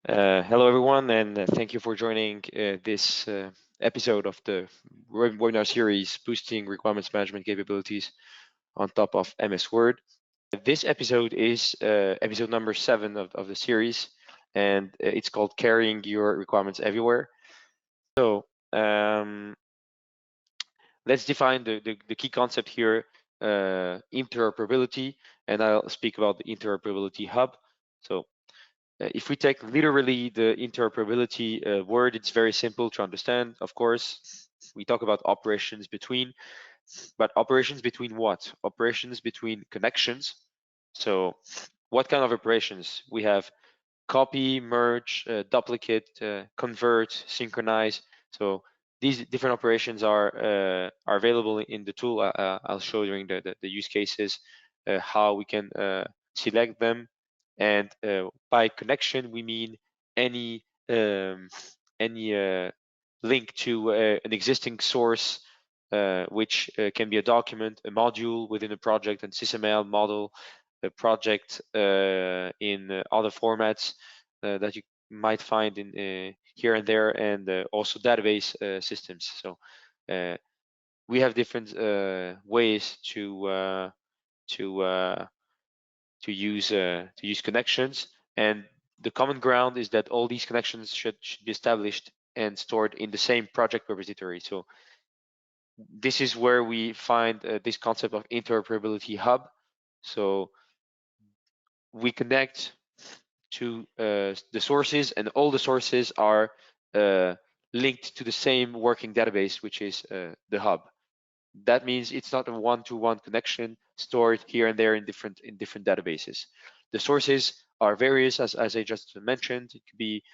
Hello, everyone, and thank you for joining this episode of the webinar series, Boosting Requirements Management Capabilities on top of MS Word. This episode is episode number 7 of the series, and it's called Carrying Your Requirements Everywhere. So let's define the key concept here, interoperability, and I'll speak about the interoperability hub. So if we take literally the interoperability word, it's very simple to understand. Of course, we talk about operations between, but operations between what? Operations between connections. So what kind of operations? We have copy, merge, duplicate, convert, synchronize. So these different operations are available in the tool. I'll show during the use cases how we can select them. And by connection, we mean any link to an existing source, which can be a document, a module within a project, and SysML model, a project in other formats that you might find in here and there, and also database systems. So we have different ways to use connections, and the common ground is that all these connections should be established and stored in the same project repository. So this is where we find this concept of interoperability hub. So we connect to the sources, and all the sources are linked to the same working database, which is the hub. That means it's not a one-to-one connection stored here and there in different databases. The sources are various, as I just mentioned. It could be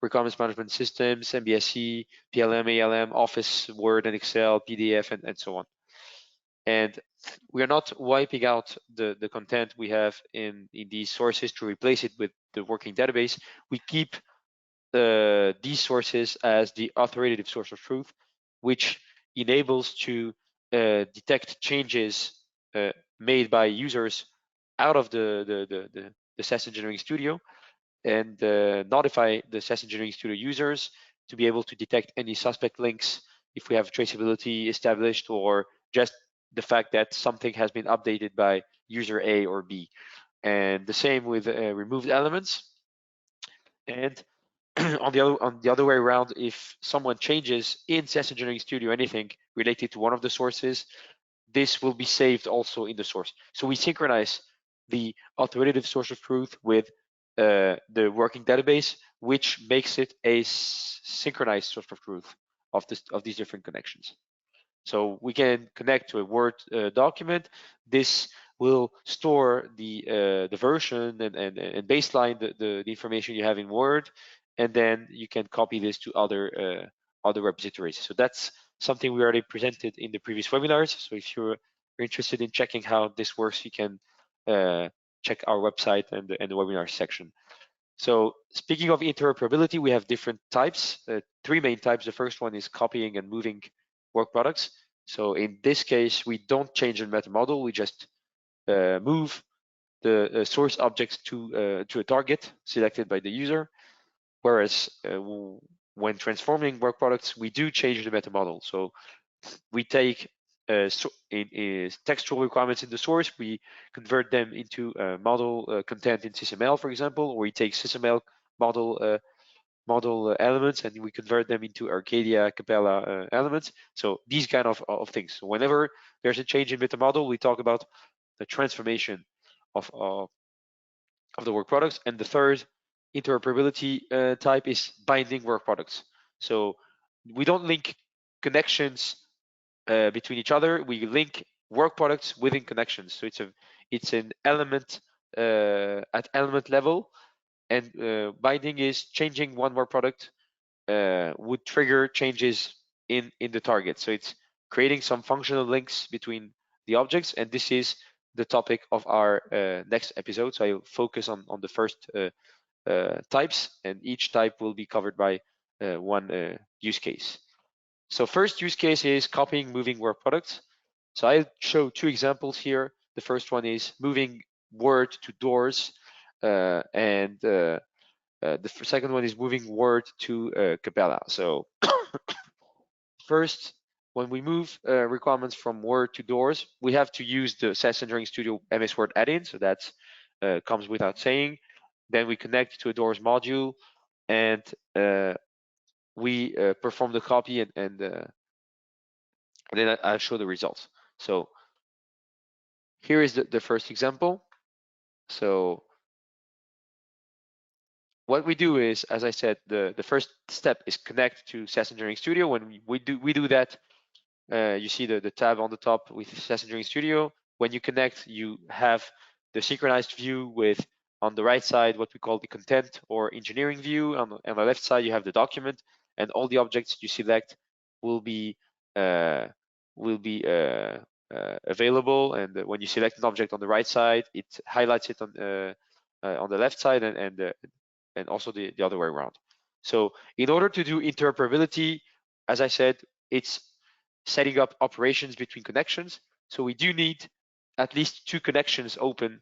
requirements management systems, MBSE, PLM, ALM, Office, Word and Excel, PDF, and so on. And we are not wiping out the content we have in these sources to replace it with the working database. We keep these sources as the authoritative source of truth, which enables to detect changes made by users out of the SES Engineering Studio, and notify the SES Engineering Studio users to be able to detect any suspect links if we have traceability established, or just the fact that something has been updated by user A or B. And the same with removed elements. And on the other way around, if someone changes in SES Engineering Studio anything related to one of the sources, this will be saved also in the source. So we synchronize the authoritative source of truth with the working database, which makes it a synchronized source of truth of these different connections. So we can connect to a Word document. This will store the version and baseline the information you have in Word, and then you can copy this to other repositories. So that's something we already presented in the previous webinars. So if you're interested in checking how this works, you can check our website and the webinar section. So speaking of interoperability, we have different types, 3 main types. The first one is copying and moving work products. So in this case, we don't change the meta model. We just move the source objects to a target selected by the user. Whereas when transforming work products, we do change the meta model. So we take textual requirements in the source, we convert them into model content in SysML, for example, or we take SysML model elements and we convert them into Arcadia Capella elements. So these kind of things. So whenever there's a change in meta model, we talk about the transformation of the work products. And the third interoperability type is binding work products. So we don't link connections between each other. We link work products within connections. So it's an element at element level, and binding is changing one work product would trigger changes in the target. So it's creating some functional links between the objects, and this is the topic of our next episode. So I'll focus on the first types, and each type will be covered by one use case. So first use case is copying moving work products. So I'll show 2 examples here. The first one is moving Word to doors, and The second one is moving Word to Capella. So first, when we move requirements from Word to Doors, we have to use the SES Engineering Studio MS Word add-in. So that comes without saying. Then we connect to a Doors module, and we perform the copy, and then I'll show the results. So here is the first example. So what we do is, as I said, the first step is connect to SES Engineering Studio. When we do that, you see the tab on the top with SES Engineering Studio. When you connect, you have the synchronized view with, on the right side, what we call the content or engineering view. On the left side, you have the document, and all the objects you select will be uh, available. And when you select an object on the right side, it highlights it on the left side, and also the other way around. So in order to do interoperability, as I said, it's setting up operations between connections. So we do need at least 2 connections open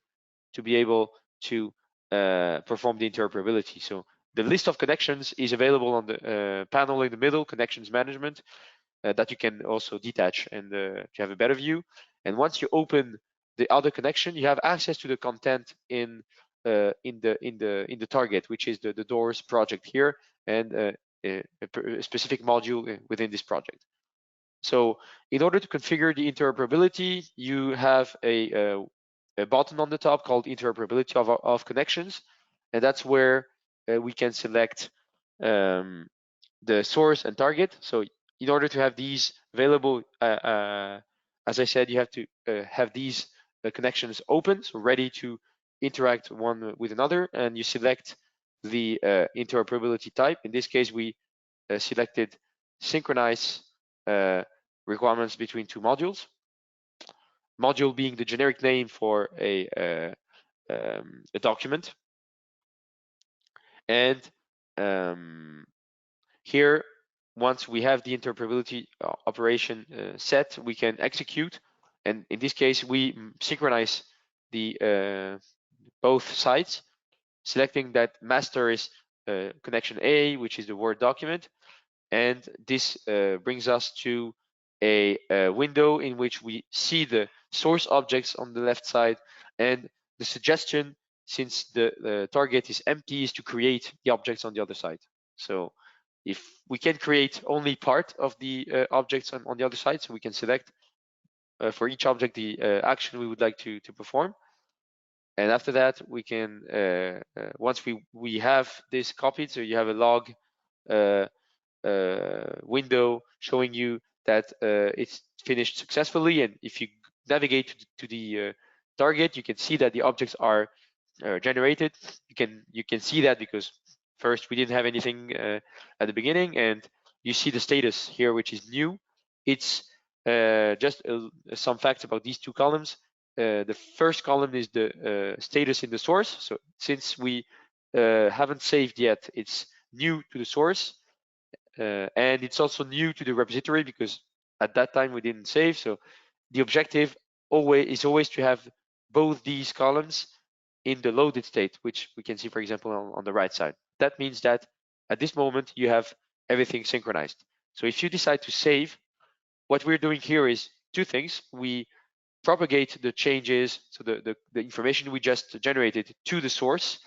to be able to perform the interoperability. So the list of connections is available on the panel in the middle, connections management, that you can also detach and to have a better view. And once you open the other connection, you have access to the content in the target, which is the doors project here, and a specific module within this project. So in order to configure the interoperability, you have a button on the top called interoperability of connections, and that's where we can select the source and target. So in order to have these available, as I said, you have to have these connections open, so ready to interact one with another, and you select the interoperability type. In this case, we selected synchronize requirements between 2 modules. Module being the generic name for a document. And here, once we have the interoperability operation set, we can execute. And in this case, we synchronize the both sides, selecting that master is connection A, which is the Word document. And this brings us to a window in which we see the source objects on the left side, and the suggestion, since the target is empty, is to create the objects on the other side. So if we can create only part of the objects on the other side, so we can select for each object the action we would like to perform. And after that, we can, once we have this copied, so you have a log window showing you that it's finished successfully. And if you navigate to the target, you can see that the objects are generated. You can see that because first we didn't have anything at the beginning, and you see the status here, which is new. It's just some facts about these 2 columns. The first column is the status in the source. So since we haven't saved yet, it's new to the source. And it's also new to the repository because at that time we didn't save. So the objective is always to have both these columns in the loaded state, which we can see, for example, on the right side. That means that at this moment you have everything synchronized. So if you decide to save, what we're doing here is 2 things. We propagate the changes, so the information we just generated, to the source,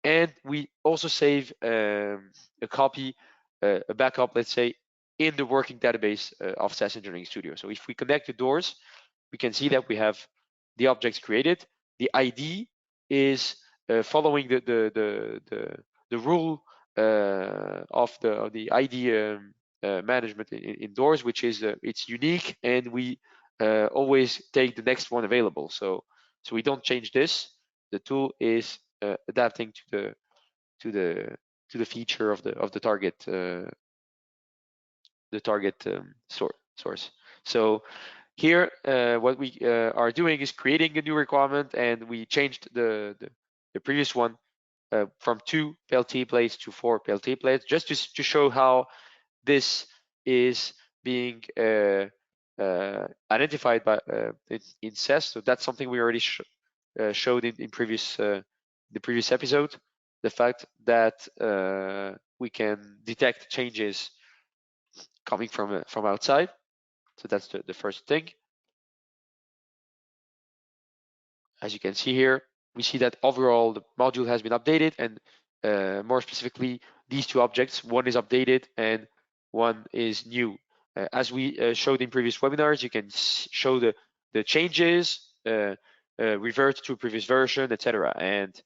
and we also save a copy, a backup, let's say, in the working database of SES Engineering Studio. So if we connect the doors, we can see that we have the objects created. The ID is following the rule of the ID management in doors, which is it's unique, and we always take the next one available. So we don't change this. The tool is adapting to the feature of the target source. So here what we are doing is creating a new requirement, and we changed the previous one from 2 PLT plates to 4 PLT plates, just to show how this is being identified by in SES. So that's something we already showed in the previous episode. the fact that we can detect changes coming from outside. So that's the first thing. As you can see here, we see that overall the module has been updated, and more specifically, these two objects, one is updated and one is new. As we showed in previous webinars, you can show the changes, revert to a previous version, etc. And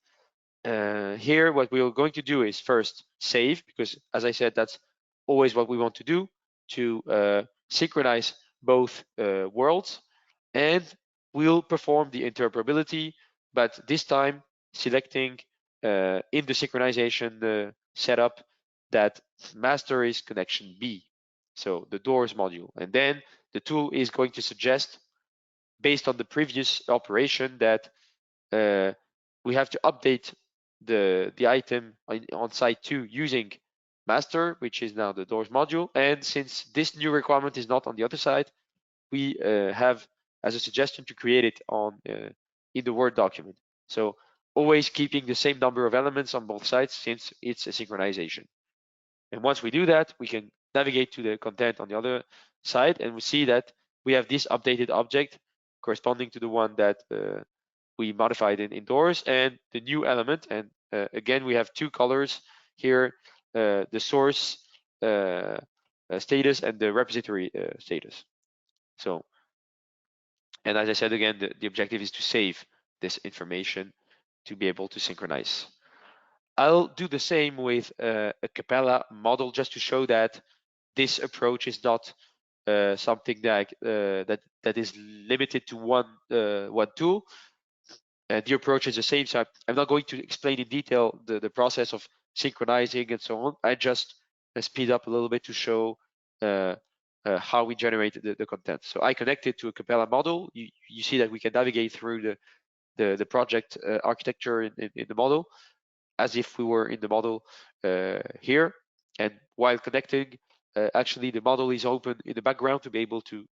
here, what we are going to do is first save, because as I said, that's always what we want to do, to synchronize both worlds, and we'll perform the interoperability, but this time selecting in the synchronization setup that master is connection B, so the doors module. And then the tool is going to suggest, based on the previous operation, that we have to update the item on site 2 using master, which is now the doors module. And since this new requirement is not on the other side, we have as a suggestion to create it on in the Word document. So always keeping the same number of elements on both sides, since it's a synchronization. And once we do that, we can navigate to the content on the other side, and we see that we have this updated object corresponding to the one that we modified in doors, and the new element. And again, we have two colors here, the source status and the repository status. So, and as I said again, the objective is to save this information to be able to synchronize. I'll do the same with a Capella model, just to show that this approach is not something that is limited to one tool. The approach is the same, so I'm not going to explain in detail the process of synchronizing and so on. I just speed up a little bit to show how we generate the content. So I connected to a Capella model. You see that we can navigate through the project architecture in the model as if we were in the model here. And while connecting, actually the model is open in the background to be able to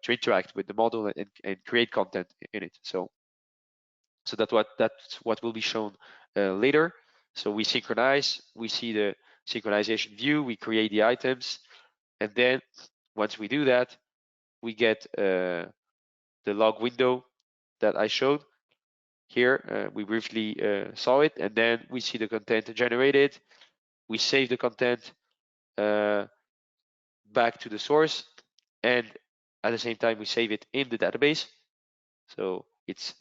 interact with the model and create content in it. So that's what will be shown later. So we synchronize, we see the synchronization view, we create the items, and then once we do that, we get the log window that I showed here. We briefly saw it, and then we see the content generated. We save the content back to the source, and at the same time we save it in the database. So it's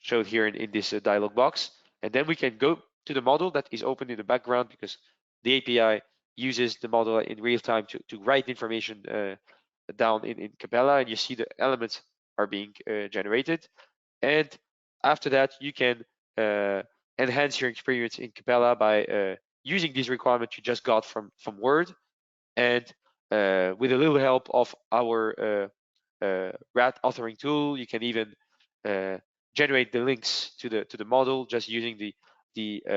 showed here in this dialog box, and then we can go to the model that is open in the background, because the API uses the model in real time to write information down in Capella, and you see the elements are being generated. And after that, you can enhance your experience in Capella by using this requirement you just got from Word, and with a little help of our RAT authoring tool, you can even generate the links to the model just using the the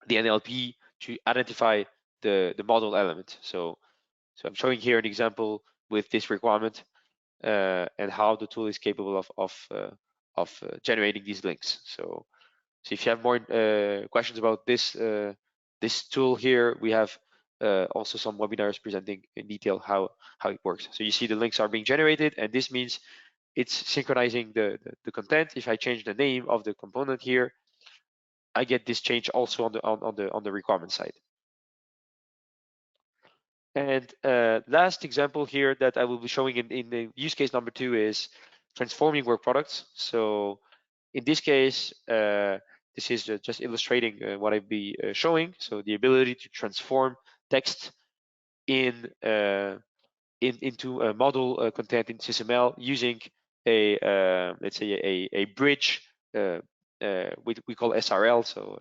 NLP to identify the model element. So I'm showing here an example with this requirement and how the tool is capable of generating these links. So if you have more questions about this this tool here, we have also some webinars presenting in detail how it works. So you see the links are being generated, and this means it's synchronizing the content. If I change the name of the component here, I get this change also on the requirement side. And last example here that I will be showing in the use case number 2 is transforming work products. So in this case, this is just illustrating what I'll be showing. So the ability to transform text into a model content in SysML using a let's say a bridge we call SRL, so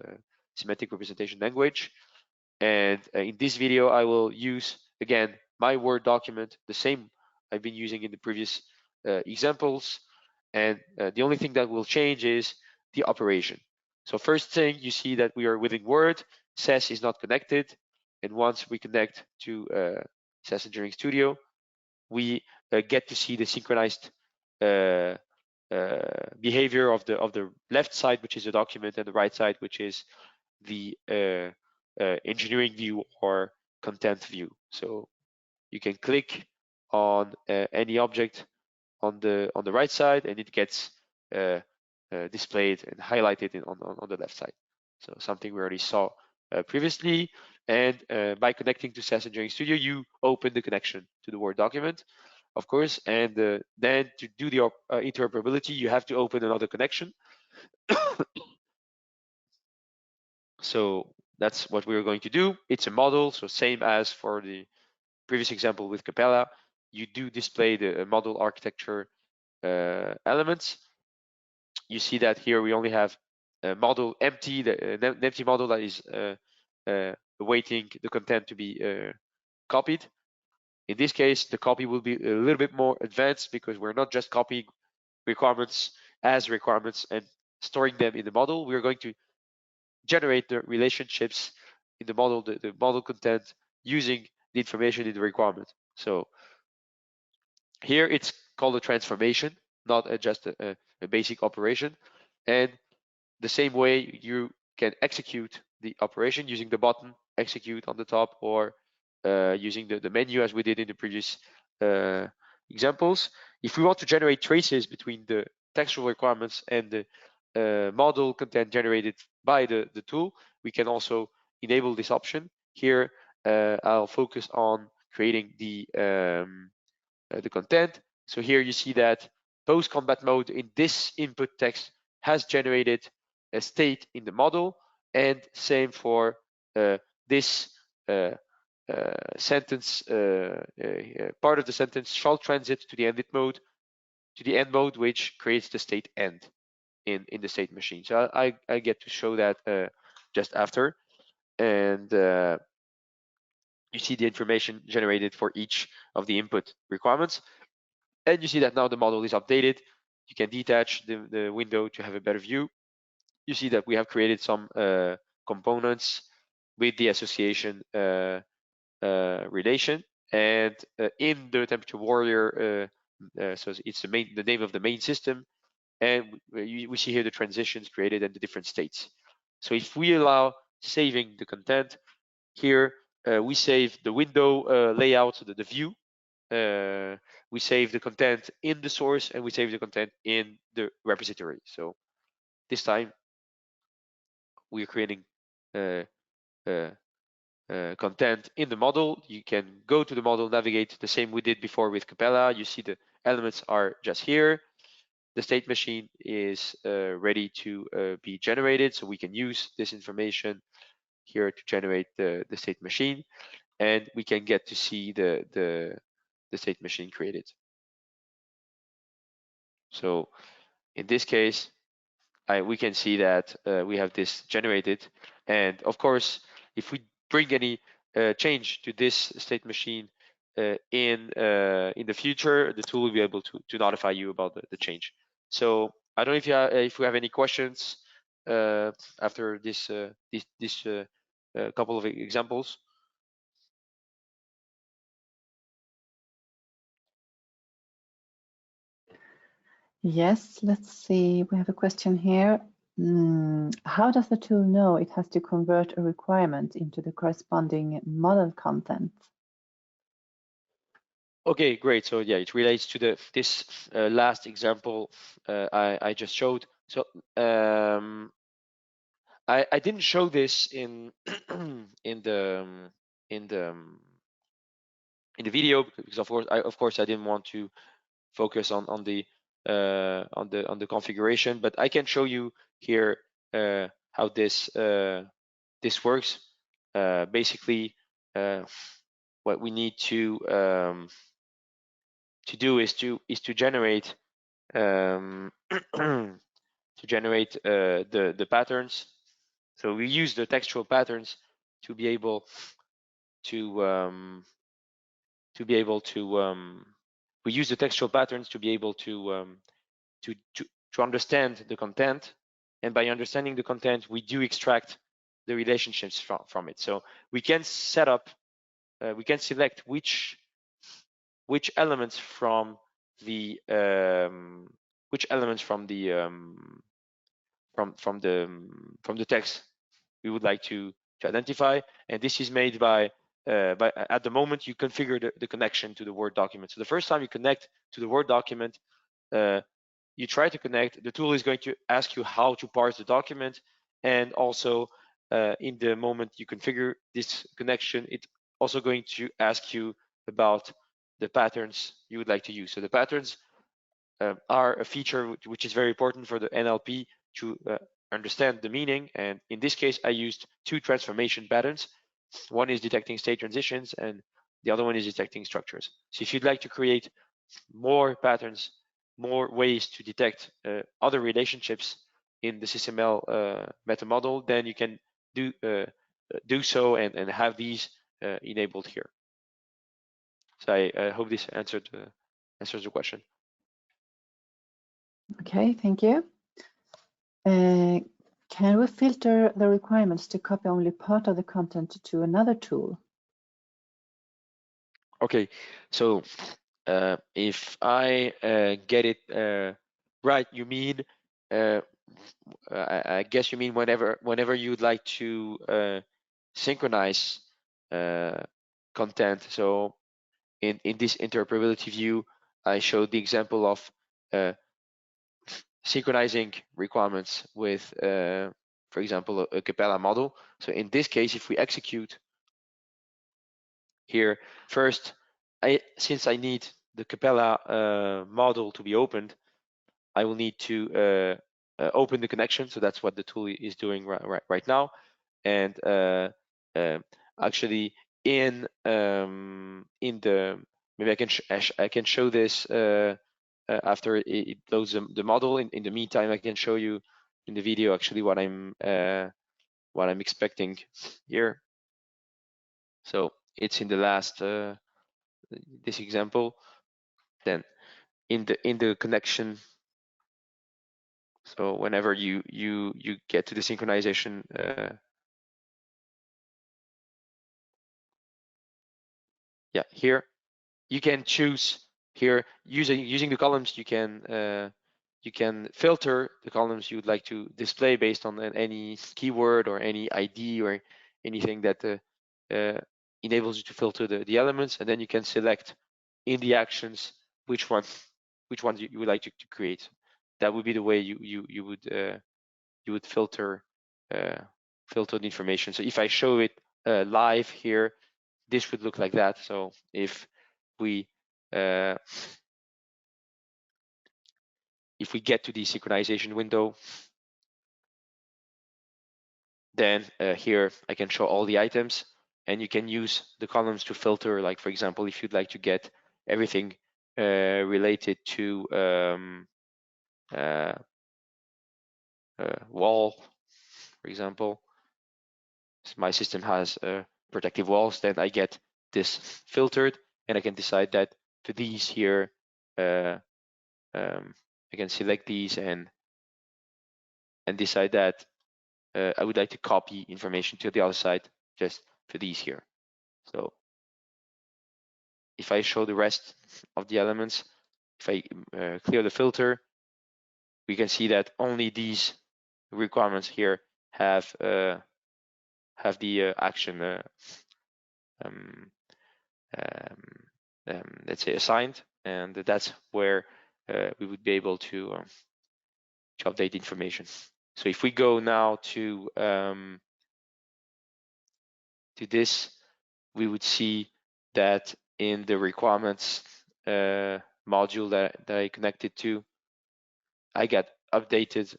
semantic representation language. And in this video, I will use again my Word document, the same I've been using in the previous examples. And the only thing that will change is the operation. So first thing, you see that we are within Word, SES is not connected. And once we connect to SES Engineering Studio, we get to see the synchronized behavior of the left side, which is a document, and the right side, which is the engineering view or content view. So you can click on any object on the right side, and it gets displayed and highlighted on the left side. So something we already saw previously. And by connecting to SES Engineering Studio, you open the connection to the Word document, of course. And then to do the interoperability, you have to open another connection. So that's what we're going to do. It's a model, so same as for the previous example with Capella. You do display the model architecture elements. You see that here we only have a model empty, an empty model that is awaiting the content to be copied. In this case, the copy will be a little bit more advanced because we're not just copying requirements as requirements and storing them in the model. We're going to generate the relationships in the model, the model content, using the information in the requirement. So here it's called a transformation, not just a basic operation. And the same way you can execute the operation using the button execute on the top, or using the menu as we did in the previous examples. If we want to generate traces between the textual requirements and the model content generated by the tool, we can also enable this option. Here I'll focus on creating the content. So here you see that post-combat mode in this input text has generated a state in the model, and same for this sentence, part of the sentence shall transit to the end mode, which creates the state end in the state machine. So I get to show that just after, and you see the information generated for each of the input requirements. And you see that now the model is updated. You can detach the window to have a better view. You see that we have created some components with the association relation, and in the temperature warrior, so it's the name of the main system, and we see here the transitions created and the different states. So if we allow saving the content here, we save the window layout, the view. We save the content in the source, and we save the content in the repository. So this time we're creating content in the model. You can go to the model, navigate the same we did before with Capella. You see the elements are just here. The state machine is ready to be generated, so we can use this information here to generate the state machine, and we can get to see the state machine created. So in this case, we can see that we have this generated, and of course, if we bring any change to this state machine in the future, the tool will be able to notify you about the change. So I don't know if you have any questions after this couple of examples. Yes, let's see. We have a question here. How does the tool know it has to convert a requirement into the corresponding model content? Okay, great. So yeah, it relates to this last example I just showed. So I didn't show this in in the video because of course I didn't want to focus on the configuration, but I can show you here how this works. Basically, what we need to do is to generate the patterns. So we use the textual patterns to be able to we use the textual patterns to be able to understand the content, and by understanding the content, we do extract the relationships from it. So we can set up, we can select which elements from the which elements from the text we would like to identify, and this is made by at the moment you configure the connection to the Word document. So the first time you connect to the Word document, you try to connect, the tool is going to ask you how to parse the document, and also in the moment you configure this connection, it's also going to ask you about the patterns you would like to use. So the patterns are a feature which is very important for the NLP to understand the meaning, and in this case I used two transformation patterns. One is detecting state transitions and the other one is detecting structures. So if you'd like to create more patterns, more ways to detect other relationships in the SysML meta model, then you can do so and have these enabled here. So I hope this answers the question. Okay, thank you. Can we filter the requirements to copy only part of the content to another tool? Okay, so if I get it right, you mean I guess you mean whenever you'd like to synchronize content. So in this interoperability view, I showed the example of synchronizing requirements with, for example, a Capella model. So in this case, if we execute here first, since I need the Capella model to be opened, I will need to open the connection. So that's what the tool is doing right now. And actually, in the, maybe I can show this after it loads the model. In the meantime, I can show you in the video actually what I'm expecting here. So it's in the last this example. Then in the connection. So whenever you get to the synchronization, yeah, here you can choose here using the columns. You can filter the columns you would like to display based on any keyword or any ID or anything that enables you to filter the elements, and then you can select in the actions which ones you would like to create. That would be the way you would filter the information. So if I show it live here, this would look like that. So if we get to the synchronization window, then here I can show all the items, and you can use the columns to filter. Like for example, if you'd like to get everything related to wall, for example, so my system has protective walls, then I get this filtered, and I can decide that to these here, I can select these and decide that I would like to copy information to the other side just for these here. So if I show the rest of the elements, if I clear the filter, we can see that only these requirements here have the action let's say assigned, and that's where we would be able to update information. So if we go now to this, we would see that in the requirements module that I connected to, I got updated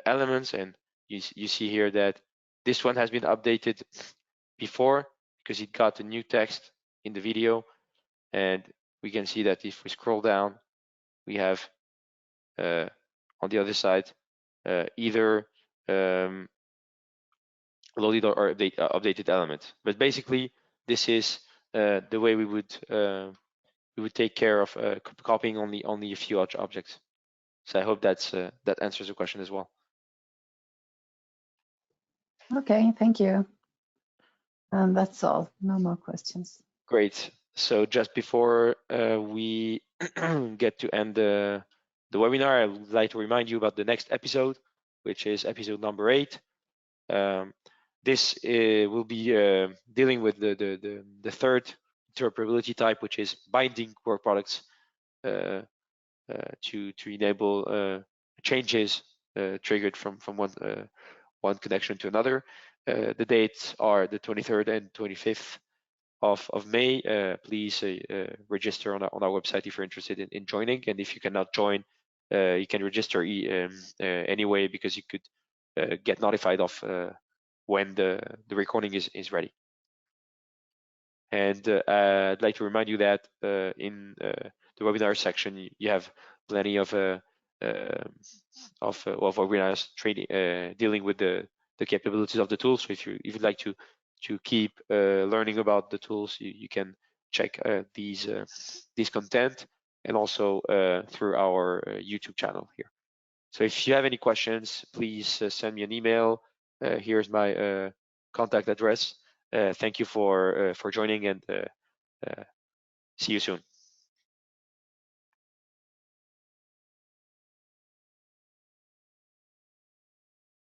elements, and you see here that this one has been updated before because it got a new text in the video, and we can see that if we scroll down, we have on the other side either loaded or updated element. But basically, this is the way we would take care of copying only a few objects. So I hope that answers the question as well. Okay, thank you. And that's all. No more questions. Great. So just before we get to end the the webinar, I would like to remind you about the next episode, which is episode number 8. This will be dealing with the third interoperability type, which is binding work products to enable changes triggered from one connection to another. The dates are the 23rd and 25th of May. Please register on our website if you're interested in joining, and if you cannot join, you can register anyway, because you could get notified of when the recording is ready. And I'd like to remind you that in the webinar section, you have plenty of webinars dealing with the capabilities of the tools. So if you'd like to keep learning about the tools, you can check these content, and also through our YouTube channel here. So if you have any questions, please send me an email. Here's my contact address. Thank you for joining, and see you soon.